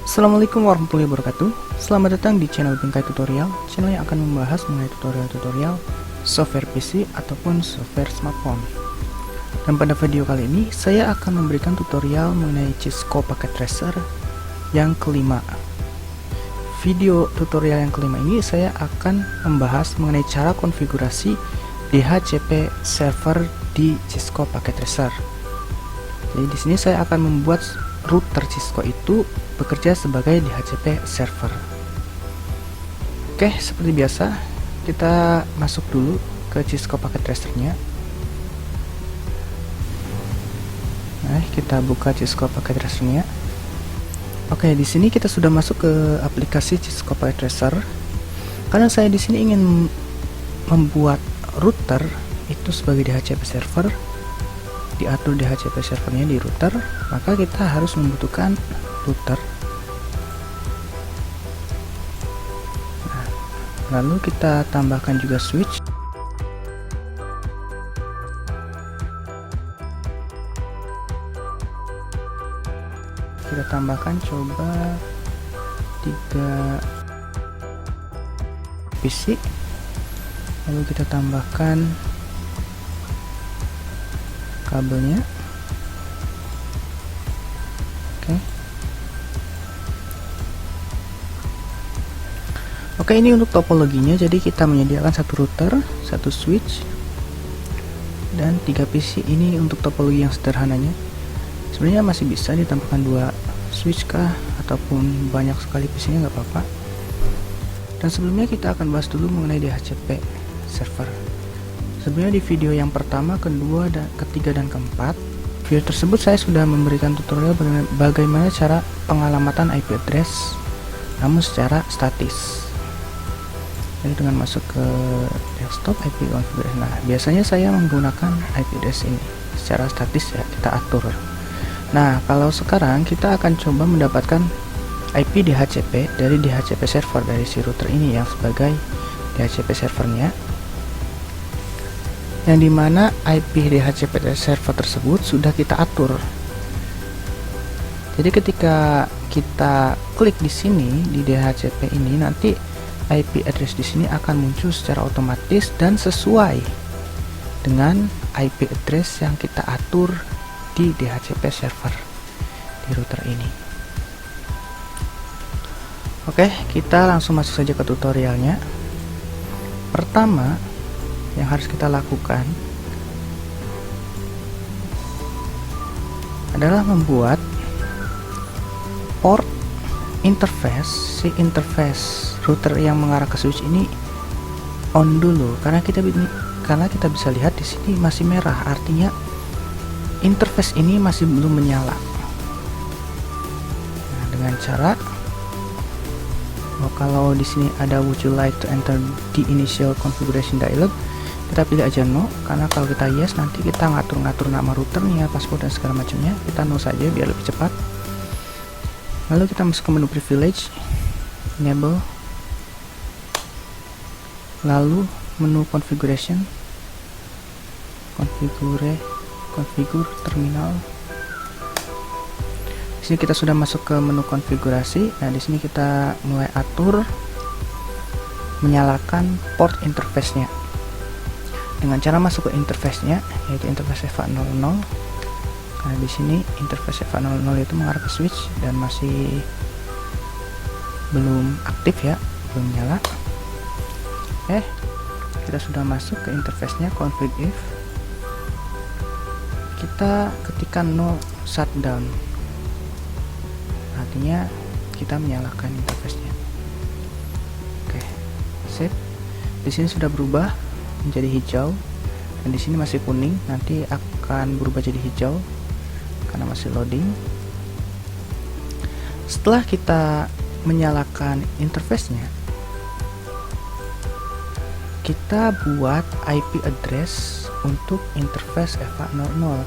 Assalamualaikum warahmatullahi wabarakatuh. Selamat datang di channel Bingkai Tutorial, channel yang akan membahas mengenai tutorial-tutorial software PC ataupun software smartphone. Dan pada video kali ini, saya akan memberikan tutorial mengenai Cisco Packet Tracer yang kelima. Video tutorial yang kelima ini saya akan membahas mengenai cara konfigurasi DHCP server di Cisco Packet Tracer. Jadi di sini saya akan membuat router Cisco itu bekerja sebagai DHCP server. Oke, seperti biasa kita masuk dulu ke Cisco Packet Tracer-nya. Nah, kita buka Cisco Packet Tracer-nya. Oke, di sini kita sudah masuk ke aplikasi Cisco Packet Tracer. Karena saya di sini ingin membuat router itu sebagai DHCP server, diatur DHCP servernya di router, maka kita harus membutuhkan router. Nah, lalu kita tambahkan juga switch. Kita tambahkan coba 3 PC. Lalu kita tambahkan kabelnya. Oke, ini untuk topologinya. Jadi kita menyediakan satu router, satu switch, dan 3 PC. Ini untuk topologi yang sederhananya. Sebenarnya masih bisa ditambahkan 2 switch kah, ataupun banyak sekali PC-nya nggak apa-apa. Dan sebelumnya kita akan bahas dulu mengenai DHCP server. Sebenarnya di video yang pertama, kedua, dan ketiga, dan keempat, video tersebut saya sudah memberikan tutorial bagaimana cara pengalamatan IP address namun secara statis. Jadi dengan masuk ke desktop IP configuration. Nah, biasanya saya menggunakan IP address ini secara statis ya, kita atur. Nah, kalau sekarang kita akan coba mendapatkan IP DHCP dari DHCP server dari si router ini yang sebagai DHCP servernya, yang dimana IP DHCP server tersebut sudah kita atur. Jadi ketika kita klik di sini di DHCP ini, nanti IP address di sini akan muncul secara otomatis dan sesuai dengan IP address yang kita atur di DHCP server di router ini. Oke, kita langsung masuk saja ke tutorialnya. Pertama yang harus kita lakukan adalah membuat port interface, si interface router yang mengarah ke switch ini on dulu, karena kita bisa lihat di sini masih merah, artinya interface ini masih belum menyala. Nah, dengan cara kalau di sini ada would you like to enter the initial configuration dialog, kita pilih aja no, karena kalau kita yes nanti kita ngatur-ngatur nama routernya, password dan segala macamnya. Kita no saja biar lebih cepat. Lalu kita masuk ke menu privilege, enable, lalu menu configuration, configure terminal. Di sini kita sudah masuk ke menu konfigurasi. Nah, di sini kita mulai atur menyalakan port interface-nya dengan cara masuk ke interface-nya, yaitu interface EVA00. Nah, di sini interface EVA00 itu mengarah ke switch dan masih belum aktif ya, belum nyala. Kita sudah masuk ke interface-nya, config if. Kita ketikkan no shutdown, artinya kita menyalakan interface-nya. Oke, sip. Di sini sudah berubah menjadi hijau, dan di sini masih kuning, nanti akan berubah jadi hijau karena masih loading. Setelah kita menyalakan interface-nya, kita buat IP address untuk interface EVA00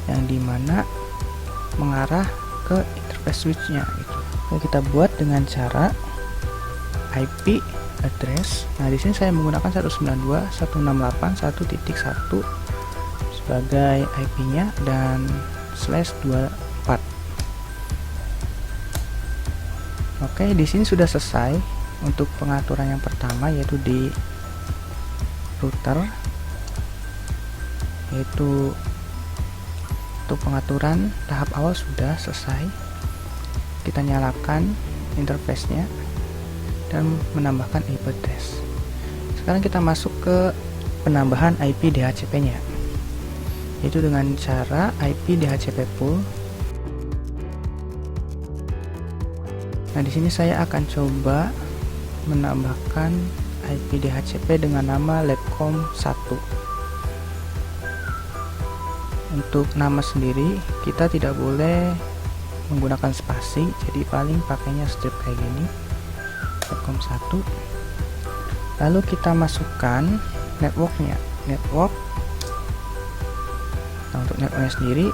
yang dimana mengarah ke interface switch-nya gitu. Oke, kita buat dengan cara IP address. Nah, di sini saya menggunakan 192.168.1.1 sebagai IP-nya dan /24. Oke, di sini sudah selesai untuk pengaturan yang pertama, yaitu di router, yaitu untuk pengaturan tahap awal sudah selesai. Kita nyalakan interface-nya dan menambahkan IP address. Sekarang kita masuk ke penambahan IP DHCP-nya, yaitu dengan cara IP DHCP pool. Nah, di sini saya akan coba menambahkan IP DHCP dengan nama Labcom 1. Untuk nama sendiri kita tidak boleh menggunakan spasi, jadi paling pakainya strip kayak gini, Labcom 1. Lalu kita masukkan networknya, network. Nah, untuk networknya sendiri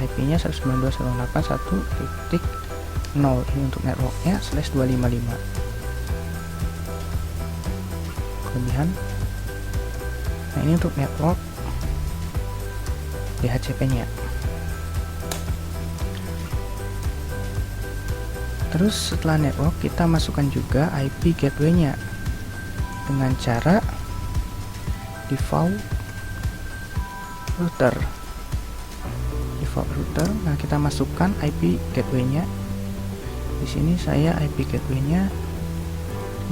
IP-nya 192.168.1.0, ini untuk networknya /255. Kelebihan. Nah, ini untuk network DHCP-nya. Terus setelah network kita masukkan juga IP gateway-nya dengan cara default router. Nah, kita masukkan IP gateway-nya. Di sini saya IP gateway-nya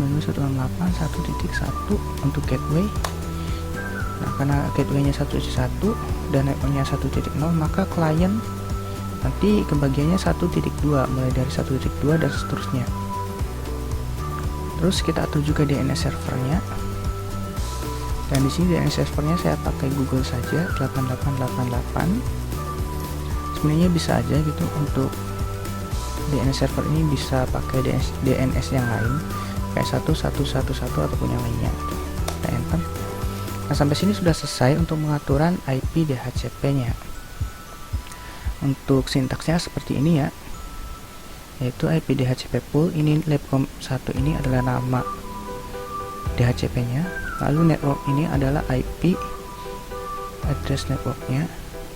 192.168.1.1 untuk gateway. Nah, karena gateway-nya 1.1 dan network-nya 1.0, maka klien nanti kebagiannya 1.2, mulai dari 1.2 dan seterusnya. Terus kita atur juga DNS servernya. Dan di sini DNS servernya saya pakai Google saja, 8888. Sebenarnya bisa aja gitu untuk DNS server ini, bisa pakai DNS yang lain kayak 1111 ataupun yang lainnya. Kita enter. Nah, sampai sini sudah selesai untuk pengaturan IP DHCP-nya. Untuk sintaksnya seperti ini ya, yaitu IP DHCP pool. Ini Labcom 1 ini adalah nama DHCP-nya, lalu network ini adalah IP address networknya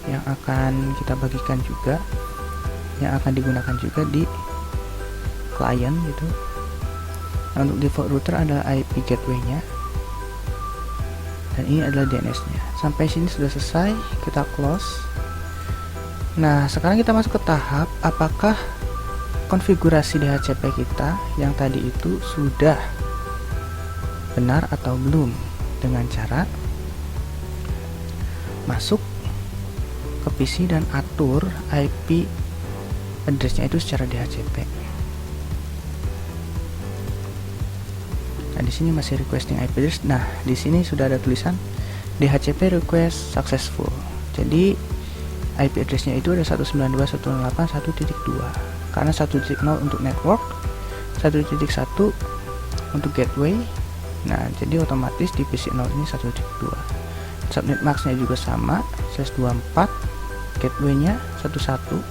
yang akan kita bagikan juga, yang akan digunakan juga di klien gitu. Nah, untuk default router adalah IP gateway-nya, dan ini adalah DNS-nya. Sampai sini sudah selesai, kita close. Nah, sekarang kita masuk ke tahap apakah konfigurasi DHCP kita yang tadi itu sudah benar atau belum, dengan cara masuk ke PC dan atur IP address-nya itu secara DHCP. Nah, di sini masih requesting IP address. Nah, di sini sudah ada tulisan DHCP request successful. Jadi IP address-nya itu ada 192.168.1.2 karena 1.0 untuk network, 1.1 untuk gateway. Nah, jadi otomatis di PC 0 ini 1.2. Subnet max-nya juga sama, /24, gateway-nya 11,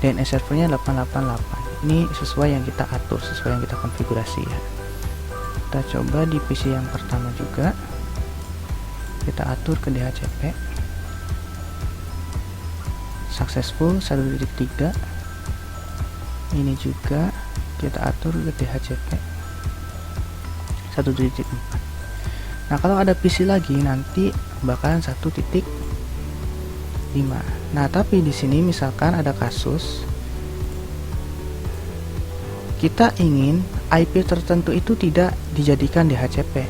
DNS servernya 888. Ini sesuai yang kita atur, sesuai yang kita konfigurasi ya. Kita coba di PC yang pertama juga, kita atur ke DHCP successful 1.3. Ini juga kita atur ke DHCP 1.4. Nah, kalau ada PC lagi nanti bakalan 1.5. Nah, tapi di sini misalkan ada kasus kita ingin IP tertentu itu tidak dijadikan DHCP,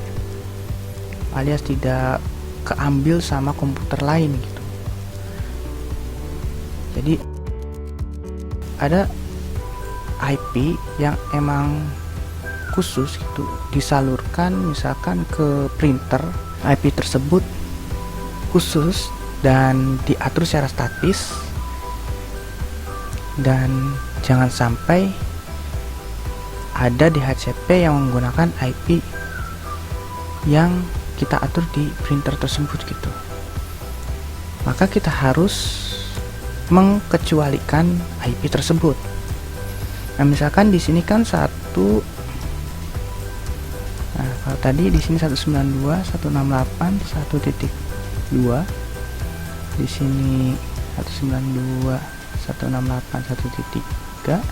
alias tidak keambil sama komputer lain gitu. Jadi ada IP yang emang khusus gitu disalurkan misalkan ke printer, IP tersebut khusus dan diatur secara statis, dan jangan sampai ada DHCP yang menggunakan IP yang kita atur di printer tersebut gitu. Maka kita harus mengkecualikan IP tersebut. Nah, misalkan di sini kan satu. Nah, kalau tadi di sini 192.168.1.2, di sini 192.168.1.3,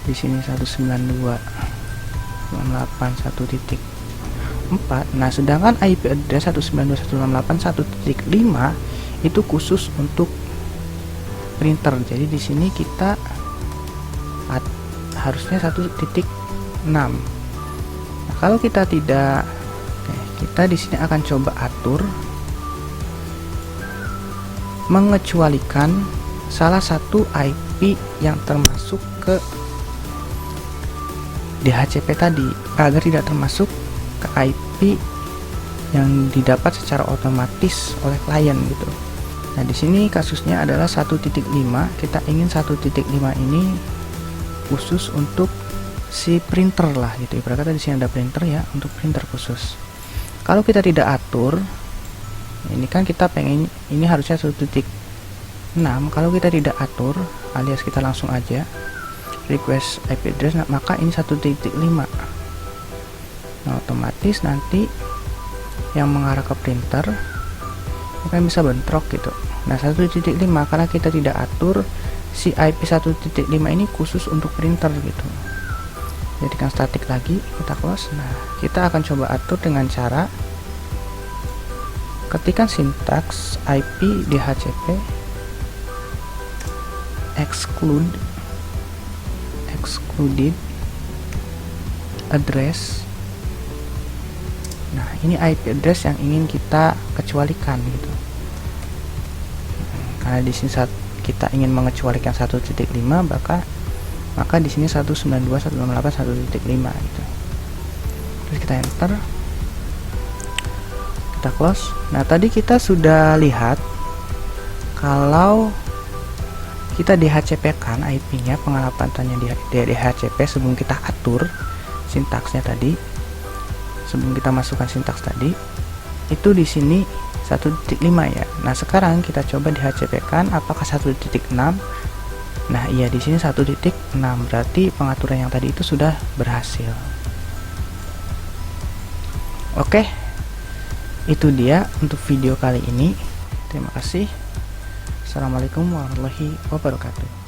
Di sini 192.168.1.4. Nah, sedangkan IP address 192.168.1.5 itu khusus untuk printer. Jadi di sini kita harusnya 1.6. Nah, kalau kita tidak, kita di sini akan coba atur mengecualikan salah satu IP yang termasuk ke DHCP tadi agar tidak termasuk ke IP yang didapat secara otomatis oleh klien gitu. Nah, di sini kasusnya adalah 1.5. Kita ingin 1.5 ini khusus untuk si printer lah gitu. Ibarat kata di sini ada printer ya, untuk printer khusus. Kalau kita tidak atur, ini kan kita pengen ini harusnya 1.6. Kalau kita tidak atur alias kita langsung aja request IP address, maka ini 1.5. Nah, otomatis nanti yang mengarah ke printer kan bisa bentrok gitu. Nah, 1.5 karena kita tidak atur si IP 1.5 ini khusus untuk printer gitu. Jadikan statik lagi, kita close. Nah, kita akan coba atur dengan cara ketikkan sintaks IP DHCP excluded address. Nah, ini IP address yang ingin kita kecualikan gitu. Karena di sini saat kita ingin mengecualikan 1.5, maka di sini 192.168.1.5 gitu. Terus kita enter, kita close. Nah, tadi kita sudah lihat kalau kita DHCP kan IP-nya, pengelapatan di DHCP sebelum kita atur sintaksnya tadi, sebelum kita masukkan sintaks tadi, itu di sini 1.5 ya. Nah, sekarang kita coba DHCP kan apakah 1.6. Nah, iya di sini 1.6, berarti pengaturan yang tadi itu sudah berhasil. Oke, itu dia untuk video kali ini. Terima kasih. Assalamualaikum warahmatullahi wabarakatuh.